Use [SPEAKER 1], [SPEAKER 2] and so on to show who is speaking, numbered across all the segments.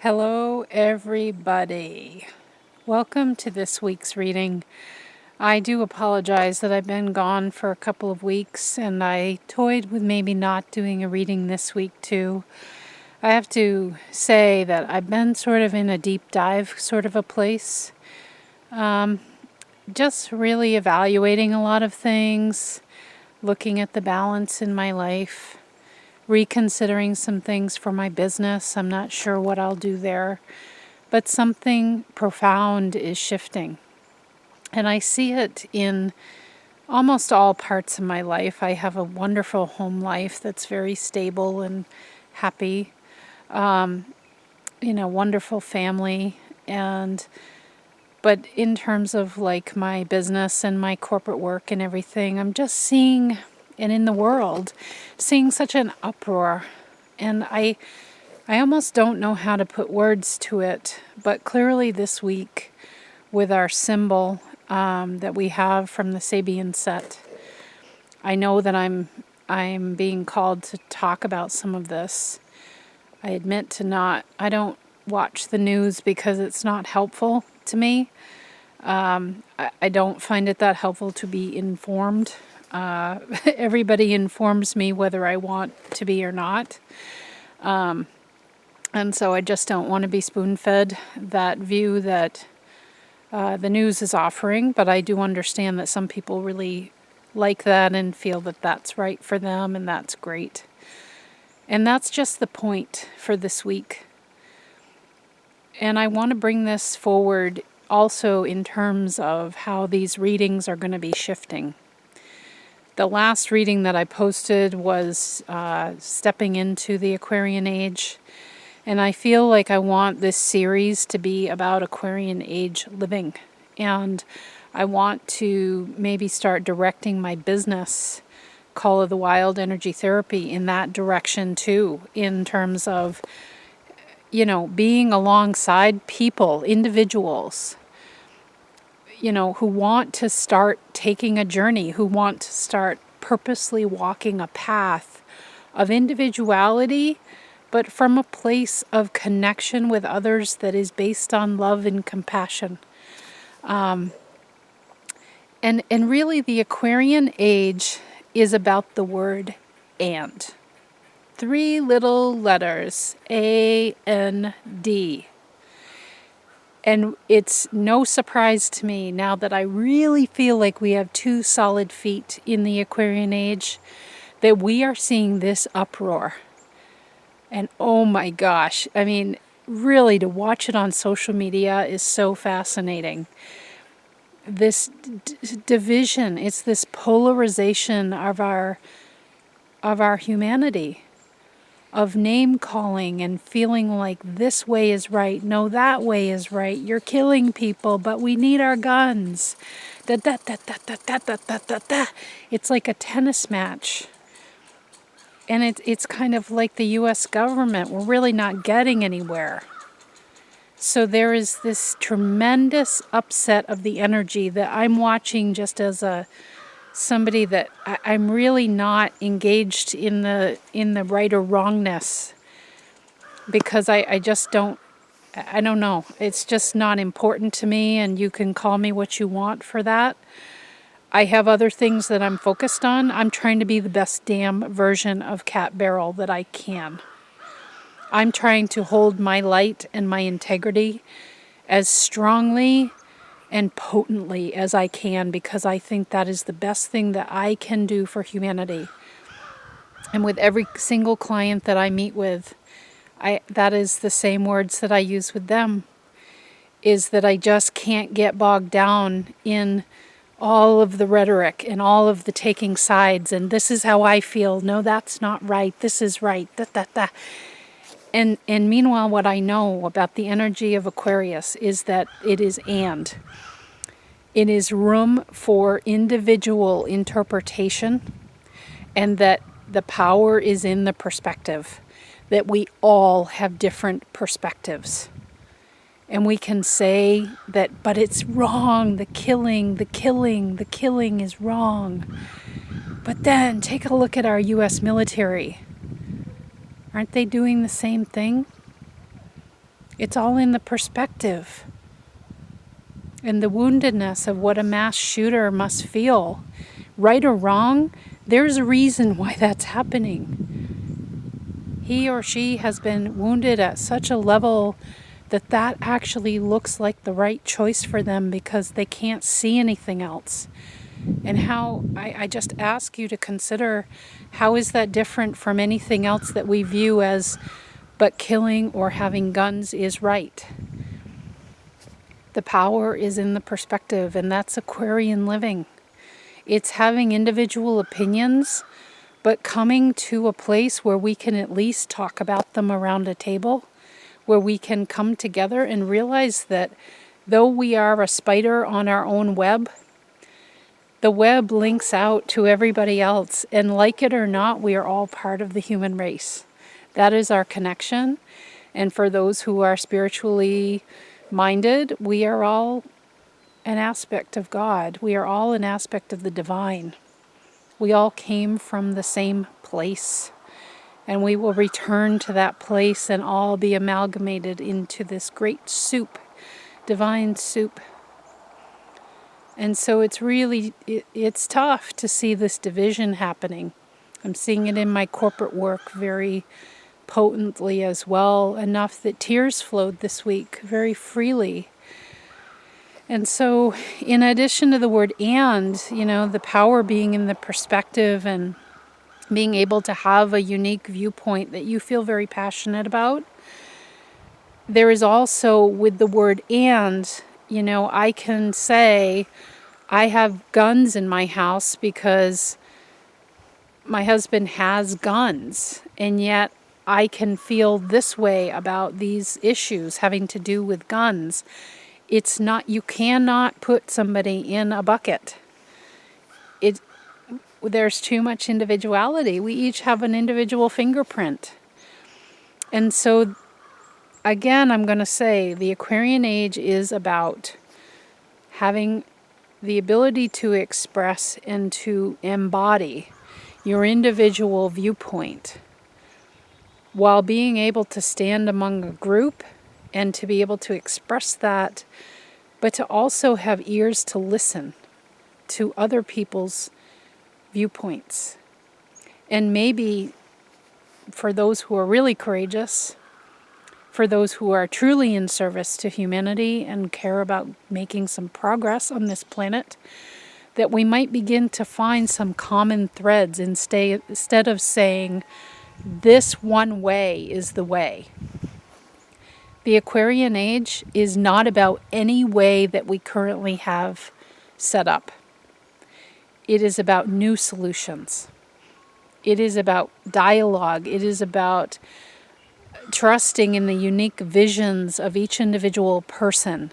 [SPEAKER 1] Hello everybody. Welcome to this week's reading. I do apologize that I've been gone for a couple of weeks and I toyed with maybe not doing a reading this week too. I have to say that I've been sort of in a deep dive sort of a place. Just really evaluating a lot of things, looking at the balance in my life, reconsidering some things for my business. I'm not sure what I'll do there, but something profound is shifting. And I see it in almost all parts of my life. I have a wonderful home life that's very stable and happy. Wonderful family. But in terms of like my business and my corporate work and everything, I'm just seeing, and in the world, seeing such an uproar. And I almost don't know how to put words to it, but clearly this week with our symbol that we have from the Sabian set, I know that I'm being called to talk about some of this. I admit I don't watch the news because it's not helpful to me. I don't find it that helpful to be informed. Everybody informs me whether I want to be or not. And so I just don't want to be spoon-fed that view that the news is offering. But I do understand that some people really like that and feel that that's right for them, and that's great. And that's just the point for this week. And I want to bring this forward also in terms of how these readings are going to be shifting. The last reading that I posted was stepping into the Aquarian age. And I feel like I want this series to be about Aquarian age living. And I want to maybe start directing my business, Call of the Wild Energy Therapy, in that direction too, in terms of, being alongside people, individuals, who want to start taking a journey, who want to start purposely walking a path of individuality, but from a place of connection with others that is based on love and compassion. And really the Aquarian age is about the word and. 3 little letters, A-N-D. And it's no surprise to me now that I really feel like we have 2 solid feet in the Aquarian age, that we are seeing this uproar. And oh my gosh, I mean, really to watch it on social media is so fascinating. This division, it's this polarization of our humanity, of name calling and feeling like this way is right, no, that way is right, you're killing people, but we need our guns. Da, da, da, da, da, da, da, da, da, da. It's like a tennis match. And it's kind of like the U.S. government. We're really not getting anywhere. So there is this tremendous upset of the energy that I'm watching just as somebody that I'm really not engaged in the right or wrongness, because I just don't know. It's just not important to me, and you can call me what you want for that. I have other things that I'm focused on. I'm trying to be the best damn version of Cat Barrel that I can. I'm trying to hold my light and my integrity as strongly and potently as I can, because I think that is the best thing that I can do for humanity. And with every single client that I meet with, that is the same words that I use with them, is that I just can't get bogged down in all of the rhetoric and all of the taking sides, and this is how I feel, no, that's not right, this is right, da, da, da. And meanwhile, what I know about the energy of Aquarius is that it is and. It is room for individual interpretation, and that the power is in the perspective, that we all have different perspectives. And we can say that, but it's wrong, the killing is wrong. But then take a look at our U.S. military. Aren't they doing the same thing? It's all in the perspective and the woundedness of what a mass shooter must feel. Right or wrong, there's a reason why that's happening. He or she has been wounded at such a level that actually looks like the right choice for them because they can't see anything else. And how, I just ask you to consider, how is that different from anything else that we view as but killing or having guns is right? The power is in the perspective, and that's Aquarian living. It's having individual opinions, but coming to a place where we can at least talk about them around a table, where we can come together and realize that though we are a spider on our own web, the web links out to everybody else, and like it or not, we are all part of the human race. That is our connection, and for those who are spiritually minded, we are all an aspect of God. We are all an aspect of the divine. We all came from the same place, and we will return to that place and all be amalgamated into this great soup, divine soup. And so it's really, it's tough to see this division happening. I'm seeing it in my corporate work very potently as well, enough that tears flowed this week very freely. And so in addition to the word and, the power being in the perspective and being able to have a unique viewpoint that you feel very passionate about, there is also with the word and, I can say I have guns in my house because my husband has guns, and yet I can feel this way about these issues having to do with guns. It's not, you cannot put somebody in a bucket. There's too much individuality. We each have an individual fingerprint. And so, again, I'm going to say the Aquarian age is about having the ability to express and to embody your individual viewpoint while being able to stand among a group and to be able to express that, but to also have ears to listen to other people's viewpoints. And maybe for those who are really courageous, for those who are truly in service to humanity and care about making some progress on this planet, that we might begin to find some common threads instead of saying, this one way is the way. The Aquarian age is not about any way that we currently have set up. It is about new solutions. It is about dialogue. It is about trusting in the unique visions of each individual person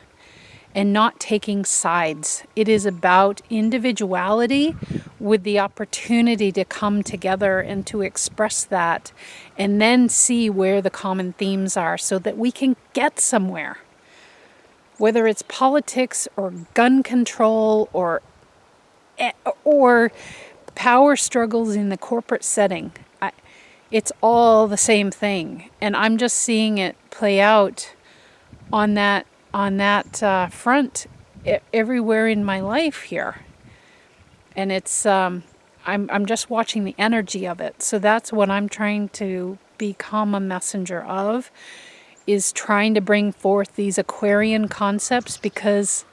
[SPEAKER 1] and not taking sides. It is about individuality with the opportunity to come together and to express that and then see where the common themes are so that we can get somewhere. Whether it's politics or gun control or power struggles in the corporate setting, it's all the same thing. And I'm just seeing it play out on that front everywhere in my life here. And it's I'm just watching the energy of it. So that's what I'm trying to become a messenger of, is trying to bring forth these Aquarian concepts, because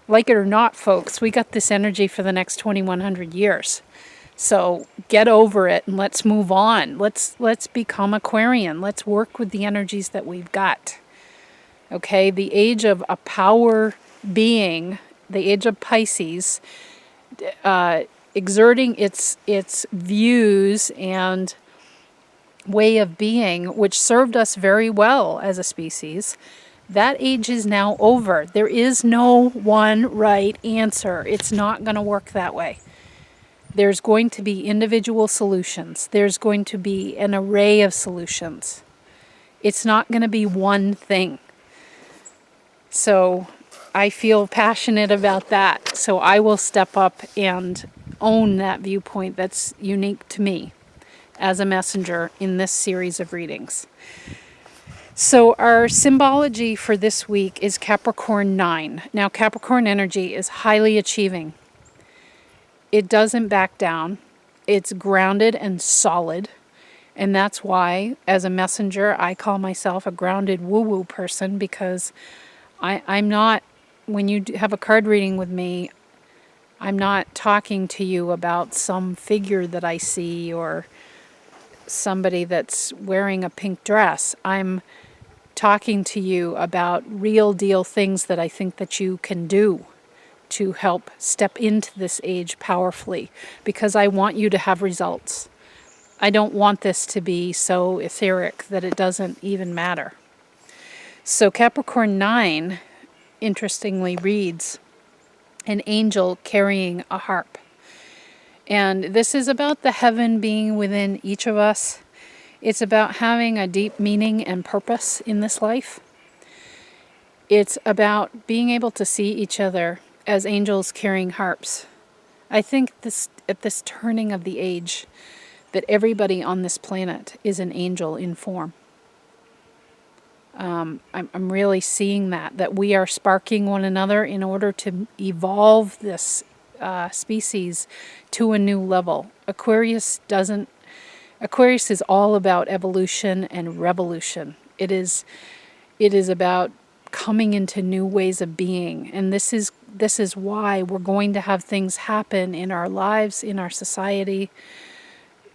[SPEAKER 1] like it or not, folks, we got this energy for the next 2100 years. So get over it and let's move on. Let's become Aquarian. Let's work with the energies that we've got. Okay, the age of a power being, the age of Pisces, exerting its views and way of being, which served us very well as a species, that age is now over. There is no one right answer. It's not going to work that way. There's going to be individual solutions. There's going to be an array of solutions. It's not going to be one thing. So I feel passionate about that. So I will step up and own that viewpoint that's unique to me as a messenger in this series of readings. So our symbology for this week is Capricorn 9. Now, Capricorn energy is highly achieving. It doesn't back down. It's grounded and solid. And that's why, as a messenger, I call myself a grounded woo-woo person, because I'm not, when you have a card reading with me, I'm not talking to you about some figure that I see or somebody that's wearing a pink dress. I'm talking to you about real deal things that I think that you can do to help step into this age powerfully, because I want you to have results. I don't want this to be so etheric that it doesn't even matter. So Capricorn 9, interestingly, reads an angel carrying a harp. And this is about the heaven being within each of us. It's about having a deep meaning and purpose in this life. It's about being able to see each other as angels carrying harps. I think at this turning of the age, that everybody on this planet is an angel in form. I'm really seeing that we are sparking one another in order to evolve this species to a new level. Aquarius is all about evolution and revolution. It is about coming into new ways of being, and this is why we're going to have things happen in our lives, in our society,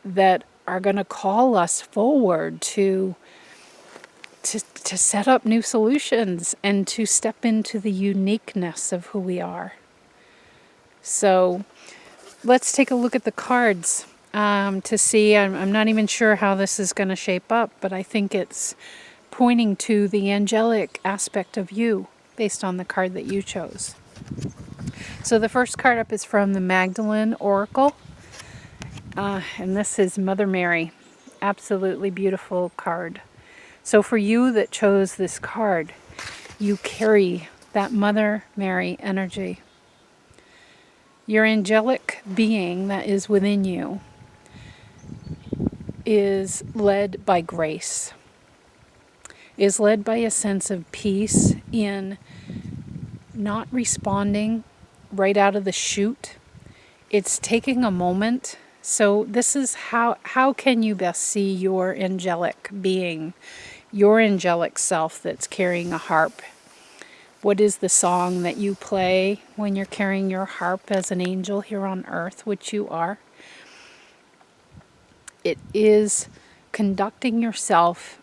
[SPEAKER 1] that are going to call us forward to set up new solutions and to step into the uniqueness of who we are. So let's take a look at the cards to see. I'm not even sure how this is going to shape up, but I think it's pointing to the angelic aspect of you based on the card that you chose. So the first card up is from the Magdalene Oracle. And this is Mother Mary. Absolutely beautiful card. So for you that chose this card, you carry that Mother Mary energy. Your angelic being that is within you is led by grace, is led by a sense of peace in not responding right out of the chute. It's taking a moment. So this is how can you best see your angelic being, your angelic self that's carrying a harp? What is the song that you play when you're carrying your harp as an angel here on earth, which you are? It is conducting yourself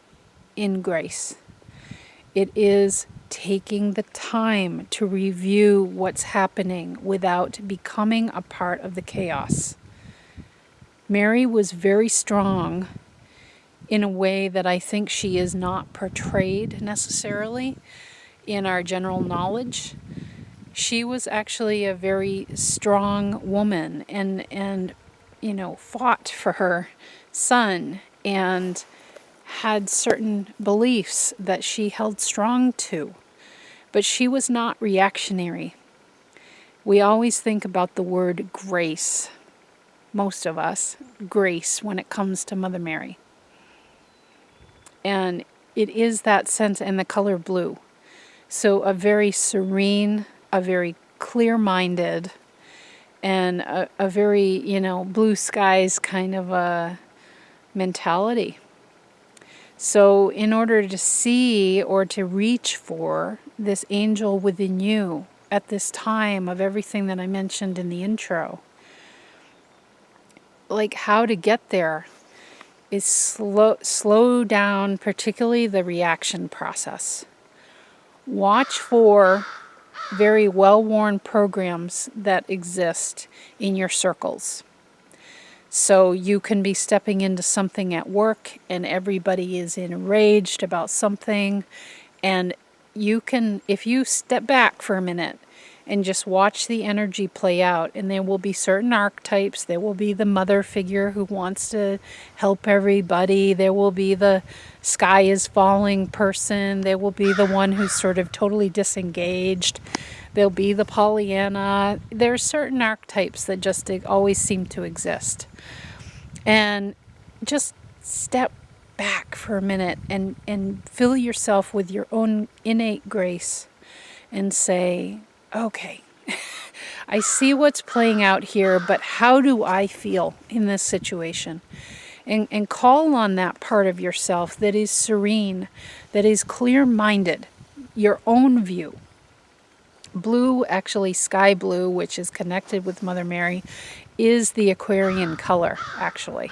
[SPEAKER 1] in grace. It is taking the time to review what's happening without becoming a part of the chaos. Mary was very strong in a way that I think she is not portrayed necessarily in our general knowledge. She was actually a very strong woman and fought for her son and had certain beliefs that she held strong to. But she was not reactionary. We always think about the word grace. Most of us, grace, when it comes to Mother Mary. And it is that sense, and the color blue. So a very serene, a very clear-minded, and a very, blue skies kind of a mentality. So in order to see or to reach for this angel within you at this time of everything that I mentioned in the intro, like how to get there is slow down, particularly the reaction process. Watch for very well-worn programs that exist in your circles. So you can be stepping into something at work and everybody is enraged about something, and you can, if you step back for a minute and just watch the energy play out, and there will be certain archetypes. There will be the mother figure who wants to help everybody. There will be the sky is falling person. There will be the one who's sort of totally disengaged. There'll be the Pollyanna. There are certain archetypes that just always seem to exist. And just step back for a minute and fill yourself with your own innate grace and say, okay, I see what's playing out here, but how do I feel in this situation? And call on that part of yourself that is serene, that is clear-minded, your own view. Blue, actually sky blue, which is connected with Mother Mary, is the Aquarian color, actually.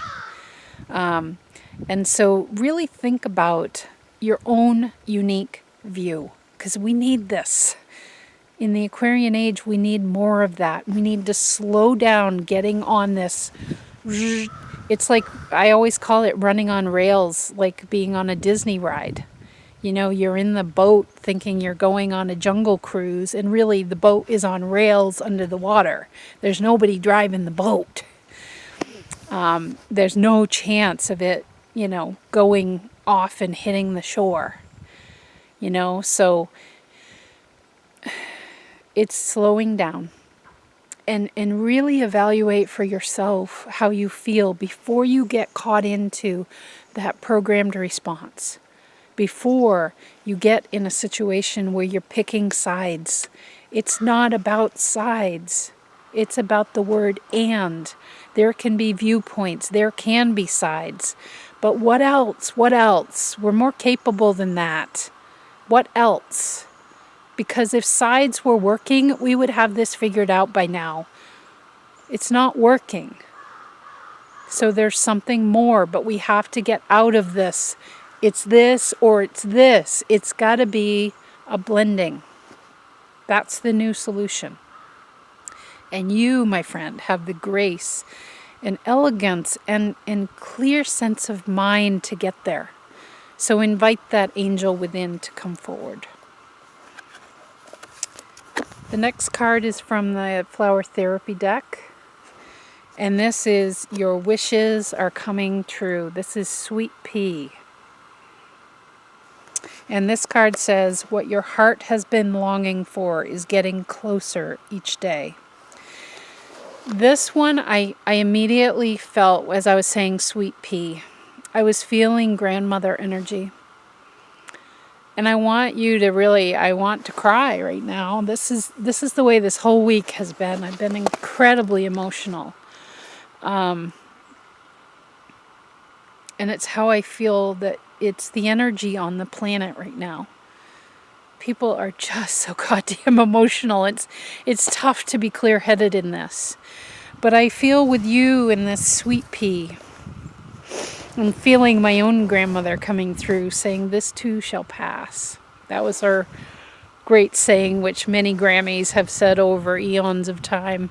[SPEAKER 1] And so really think about your own unique view, because we need this. In the Aquarian age, we need more of that. We need to slow down getting on this. It's like, I always call it running on rails, like being on a Disney ride. You know, you're in the boat thinking you're going on a jungle cruise, and really the boat is on rails under the water. There's nobody driving the boat. There's no chance of it, you know, going off and hitting the shore. You know, so it's slowing down. And really evaluate for yourself how you feel before you get caught into that programmed response. Before you get in a situation where you're picking sides. It's not about sides. It's about the word and. There can be viewpoints. There can be sides. But what else? What else? We're more capable than that. What else? Because if sides were working, we would have this figured out by now. It's not working. So there's something more, but we have to get out of this. It's this or it's this. It's got to be a blending. That's the new solution. And you, my friend, have the grace and elegance and clear sense of mind to get there. So invite that angel within to come forward. The next card is from the Flower Therapy deck. And this is Your Wishes Are Coming True. This is Sweet Pea. And this card says, what your heart has been longing for is getting closer each day. This one I immediately felt as I was saying Sweet Pea. I was feeling grandmother energy. And I want you to really, I want to cry right now. This is the way this whole week has been. I've been incredibly emotional. And it's how I feel that it's the energy on the planet right now. People are just so goddamn emotional. It's tough to be clear-headed in this. But I feel with you in this Sweet Pea, I'm feeling my own grandmother coming through saying, this too shall pass. That was her great saying, which many Grammys have said over eons of time.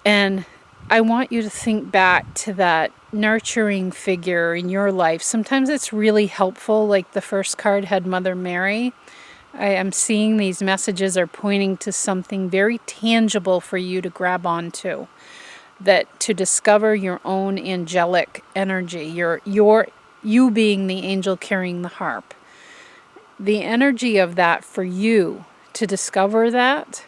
[SPEAKER 1] And I want you to think back to that nurturing figure in your life. Sometimes it's really helpful, like the first card had Mother Mary. I am seeing these messages are pointing to something very tangible for you to grab onto. That to discover your own angelic energy, you being the angel carrying the harp. The energy of that for you to discover that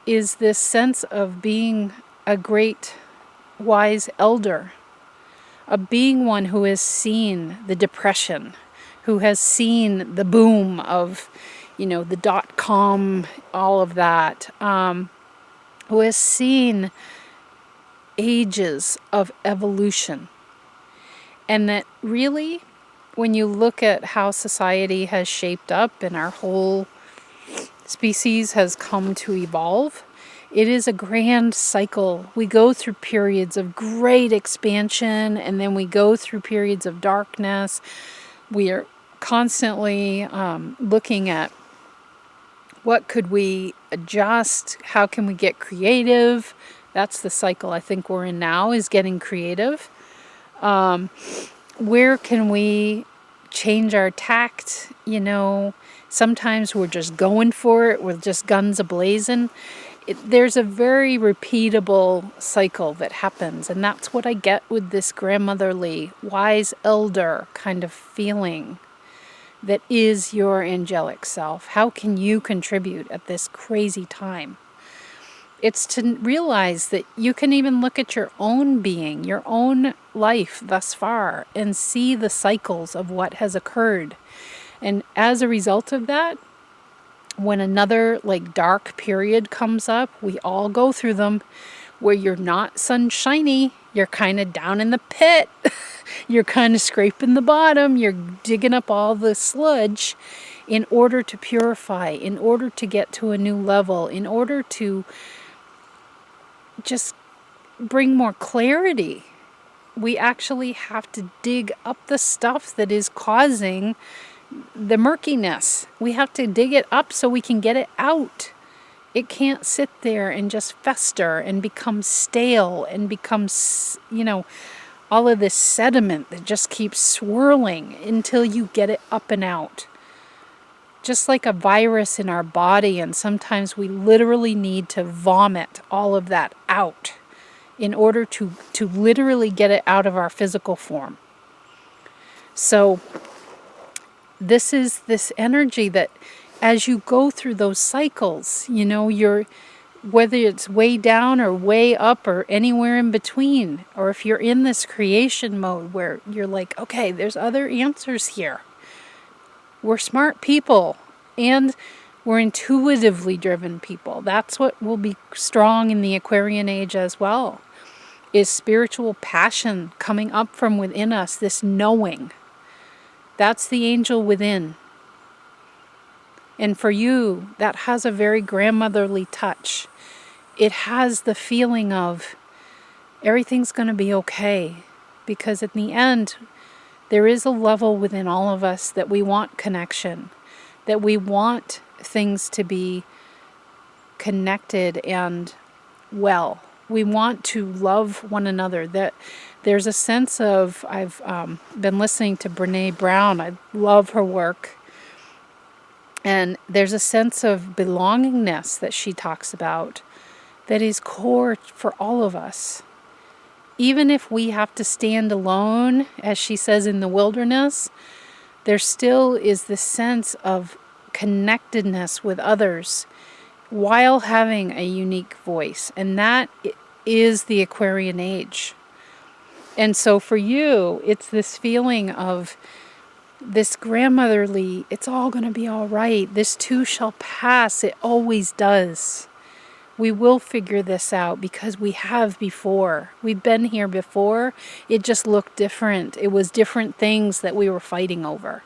[SPEAKER 1] is this sense of being a great wise elder, of being one who has seen the depression, who has seen the boom of, the .com, all of that, who has seen ages of evolution. And that really, when you look at how society has shaped up and our whole species has come to evolve, it is a grand cycle. We go through periods of great expansion, and then we go through periods of darkness. We are constantly looking at what could we adjust, how can we get creative. That's the cycle I think we're in now, is getting creative. Where can we change our tact? Sometimes we're just going for it. We're just guns a-blazing. There's a very repeatable cycle that happens. And that's what I get with this grandmotherly, wise elder kind of feeling that is your angelic self. How can you contribute at this crazy time? It's to realize that you can even look at your own being, your own life thus far, and see the cycles of what has occurred. And as a result of that, when another like dark period comes up, we all go through them, where you're not sunshiny, you're kind of down in the pit, you're kind of scraping the bottom, you're digging up all the sludge in order to purify, in order to get to a new level, in order to just bring more clarity. We actually have to dig up the stuff that is causing the murkiness. We have to dig it up so we can get it out. It can't sit there and just fester and become stale and become, all of this sediment that just keeps swirling until you get it up and out. Just like a virus in our body, and sometimes we literally need to vomit all of that out in order to literally get it out of our physical form. So this is this energy that as you go through those cycles, you're, whether it's way down or way up or anywhere in between, or if you're in this creation mode where you're like, okay, there's other answers here. We're smart people, and we're intuitively driven people. That's what will be strong in the Aquarian age as well, is spiritual passion coming up from within us, this knowing. That's the angel within. And for you, that has a very grandmotherly touch. It has the feeling of everything's going to be okay, because at the end, there is a level within all of us that we want connection, that we want things to be connected and well. We want to love one another. That there's a sense of, I've been listening to Brene Brown. I love her work. And there's a sense of belongingness that she talks about that is core for all of us. Even if we have to stand alone, as she says, in the wilderness, there still is this sense of connectedness with others while having a unique voice. And that is the Aquarian age. And so for you, it's this feeling of this grandmotherly, it's all going to be all right. This too shall pass. It always does. We will figure this out because we have before. We've been here before. It just looked different. It was different things that we were fighting over.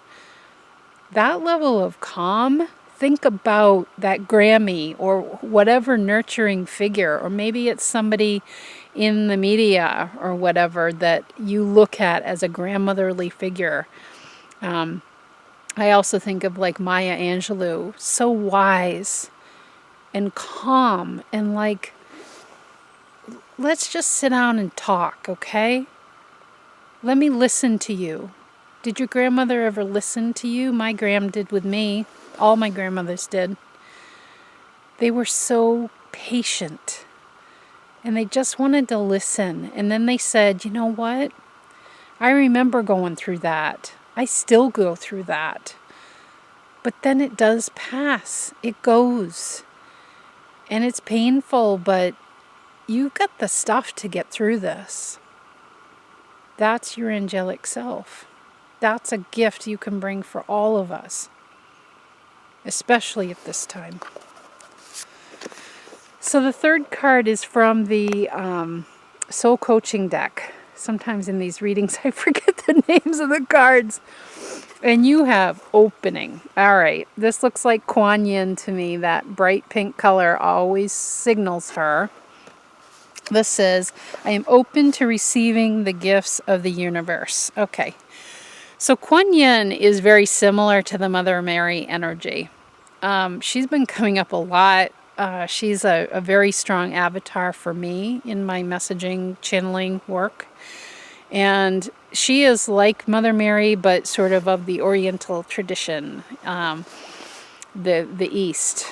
[SPEAKER 1] That level of calm, think about that Grammy or whatever nurturing figure, or maybe it's somebody in the media or whatever that you look at as a grandmotherly figure. I also think of like Maya Angelou, so wise and calm, and like, let's just sit down and talk, okay? Let me listen to you. Did your grandmother ever listen to you? My gram did with me. All my grandmothers did. They were so patient, and they just wanted to listen. And then they said, you know what? I remember going through that. I still go through that. But then it does pass. It goes. And it's painful, but you've got the stuff to get through this. That's your angelic self. That's a gift you can bring for all of us, especially at this time. So the third card is from the Soul Coaching deck. Sometimes in these readings I forget the names of the cards. And you have opening. All right. This looks like Kuan Yin to me. That bright pink color always signals her. This says, I am open to receiving the gifts of the universe. Okay. So Kuan Yin is very similar to the Mother Mary energy. She's been coming up a lot. She's a very strong avatar for me in my messaging channeling work. And she is like Mother Mary, but sort of the Oriental tradition, the East.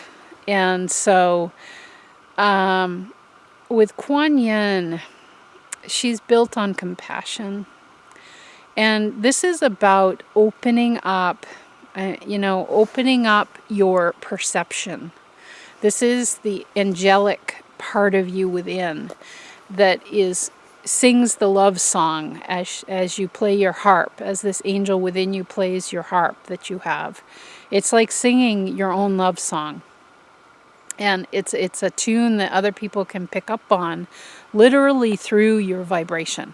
[SPEAKER 1] And so with Kuan Yin, she's built on compassion. And this is about opening up, opening up your perception. This is the angelic part of you within that sings the love song as you play your harp, as this angel within you plays your harp that you have. It's like singing your own love song. And it's a tune that other people can pick up on literally through your vibration.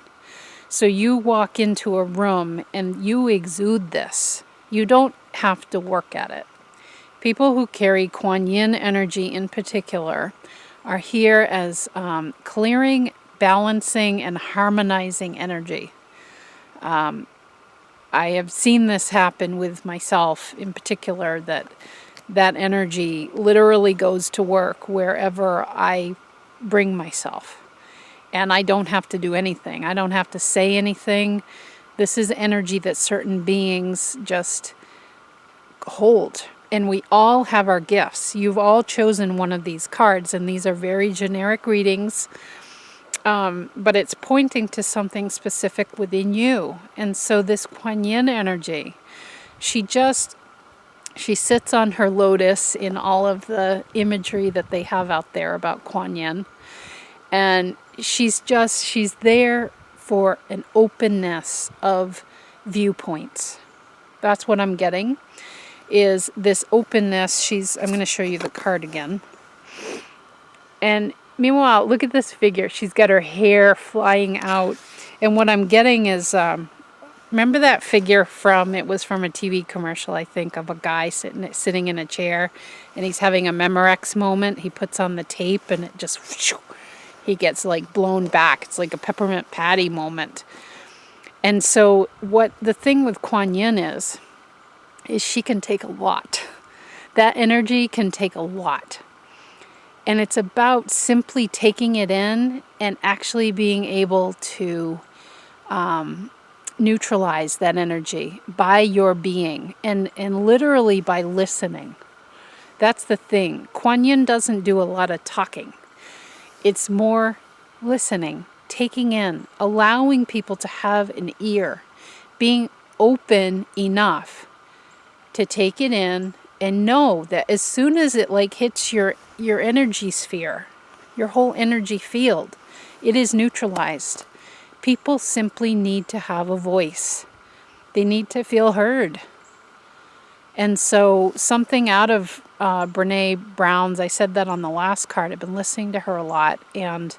[SPEAKER 1] So you walk into a room and you exude this. You don't have to work at it. People who carry Kuan Yin energy in particular are here as clearing, balancing, and harmonizing energy. I have seen this happen with myself in particular, that energy literally goes to work wherever I bring myself. And I don't have to do anything. I don't have to say anything. This is energy that certain beings just hold. And we all have our gifts. You've all chosen one of these cards, and these are very generic readings. But it's pointing to something specific within you. And so this Kuan Yin energy, she sits on her lotus in all of the imagery that they have out there about Kuan Yin. And she's there for an openness of viewpoints. That's what I'm getting, is this openness. I'm going to show you the card again. And meanwhile, look at this figure. She's got her hair flying out. And what I'm getting is, remember that figure it was from a TV commercial, I think, of a guy sitting in a chair, and he's having a Memorex moment. He puts on the tape and it just, he gets like blown back. It's like a peppermint patty moment. And so what the thing with Kuan Yin is she can take a lot. That energy can take a lot. And it's about simply taking it in and actually being able to neutralize that energy by your being and literally by listening. That's the thing. Kuan Yin doesn't do a lot of talking. It's more listening, taking in, allowing people to have an ear, being open enough to take it in and know that as soon as it like hits your energy sphere, your whole energy field, it is neutralized. People simply need to have a voice. They need to feel heard. And so something out of Brene Brown's, I said that on the last card, I've been listening to her a lot, and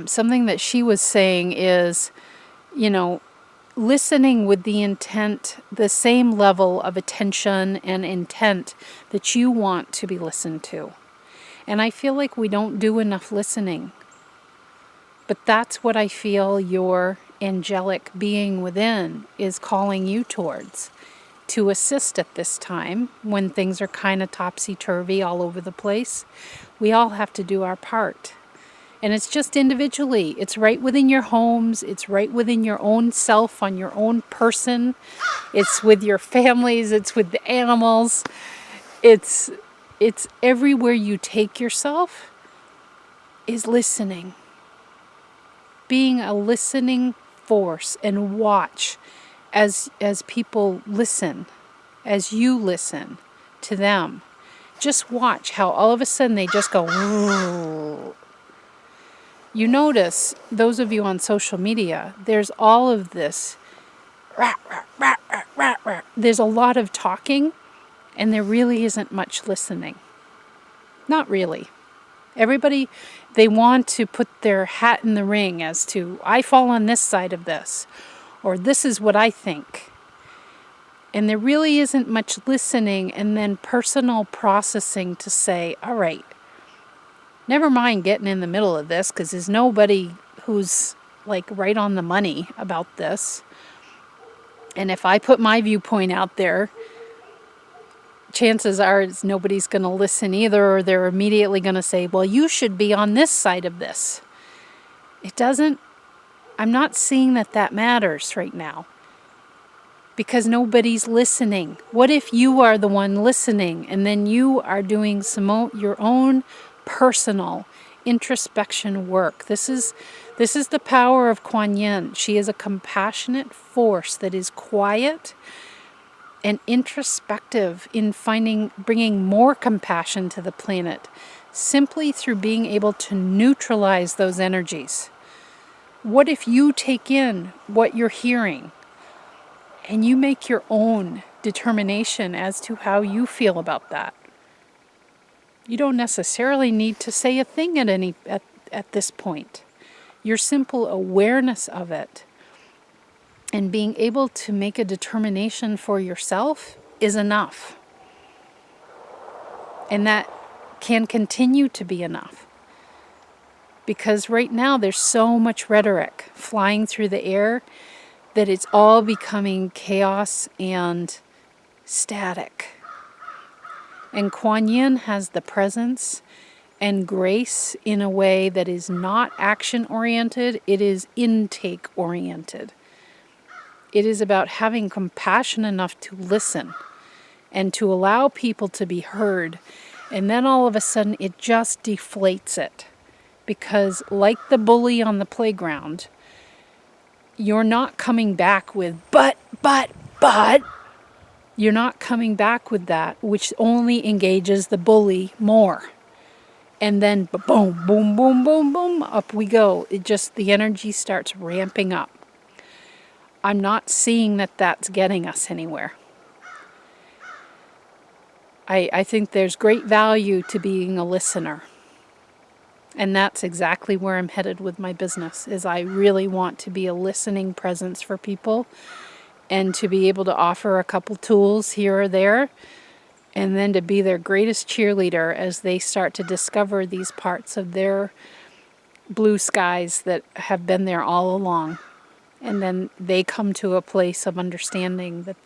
[SPEAKER 1] something that she was saying is, listening with the intent, the same level of attention and intent that you want to be listened to. And I feel like we don't do enough listening. But that's what I feel your angelic being within is calling you towards, to assist at this time when things are kind of topsy-turvy all over the place. We all have to do our part. And it's just individually. It's right within your homes. It's right within your own self, on your own person. It's with your families. It's with the animals. It's everywhere you take yourself is listening. Being a listening force and watch as people listen, as you listen to them. Just watch how all of a sudden they just go, "Whoa." You notice, those of you on social media, there's all of this, there's a lot of talking, and there really isn't much listening. Not really. Everybody, they want to put their hat in the ring as to, I fall on this side of this, or this is what I think. And there really isn't much listening and then personal processing to say, all right, never mind getting in the middle of this, because there's nobody who's like right on the money about this. And if I put my viewpoint out there, chances are nobody's going to listen either, or they're immediately going to say, well, you should be on this side of this. It doesn't, I'm not seeing that matters right now, because nobody's listening. What if you are the one listening and then you are doing your own personal introspection work? This is the power of Kuan Yin. She is a compassionate force that is quiet and introspective in bringing more compassion to the planet, simply through being able to neutralize those energies. What if you take in what you're hearing and you make your own determination as to how you feel about that? You don't necessarily need to say a thing at this point. Your simple awareness of it and being able to make a determination for yourself is enough. And that can continue to be enough. Because right now there's so much rhetoric flying through the air that it's all becoming chaos and static. And Kuan Yin has the presence and grace in a way that is not action-oriented, it is intake-oriented. It is about having compassion enough to listen and to allow people to be heard. And then all of a sudden it just deflates it. Because like the bully on the playground, you're not coming back with but. You're not coming back with that, which only engages the bully more. And then boom, boom, boom, boom, boom, up we go. The energy starts ramping up. I'm not seeing that that's getting us anywhere. I think there's great value to being a listener. And that's exactly where I'm headed with my business, is I really want to be a listening presence for people and to be able to offer a couple tools here or there, and then to be their greatest cheerleader as they start to discover these parts of their blue skies that have been there all along. And then they come to a place of understanding that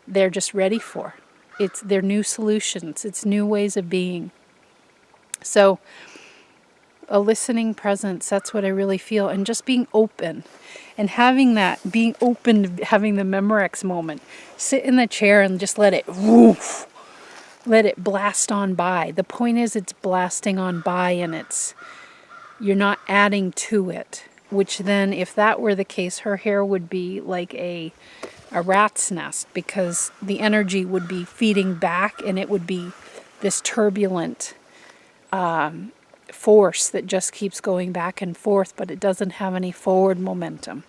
[SPEAKER 1] they're just ready for. It's their new solutions. It's new ways of being. So a listening presence, that's what I really feel. And just being open and having that, being open, having the Memorex moment. Sit in the chair and just let it woof. Let it blast on by. The point is it's blasting on by and you're not adding to it. Which then, if that were the case, her hair would be like a rat's nest, because the energy would be feeding back and it would be this turbulent force that just keeps going back and forth, but it doesn't have any forward momentum.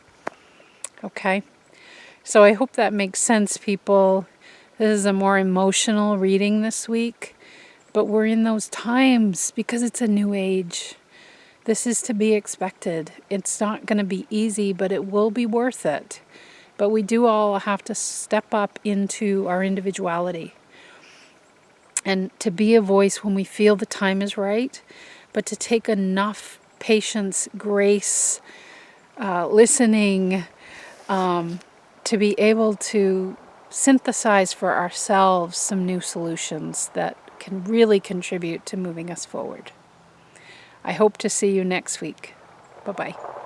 [SPEAKER 1] Okay? So I hope that makes sense, people. This is a more emotional reading this week, but we're in those times because it's a new age. This is to be expected. It's not going to be easy, but it will be worth it. But we do all have to step up into our individuality and to be a voice when we feel the time is right, but to take enough patience, grace, listening, to be able to synthesize for ourselves some new solutions that can really contribute to moving us forward. I hope to see you next week. Bye-bye.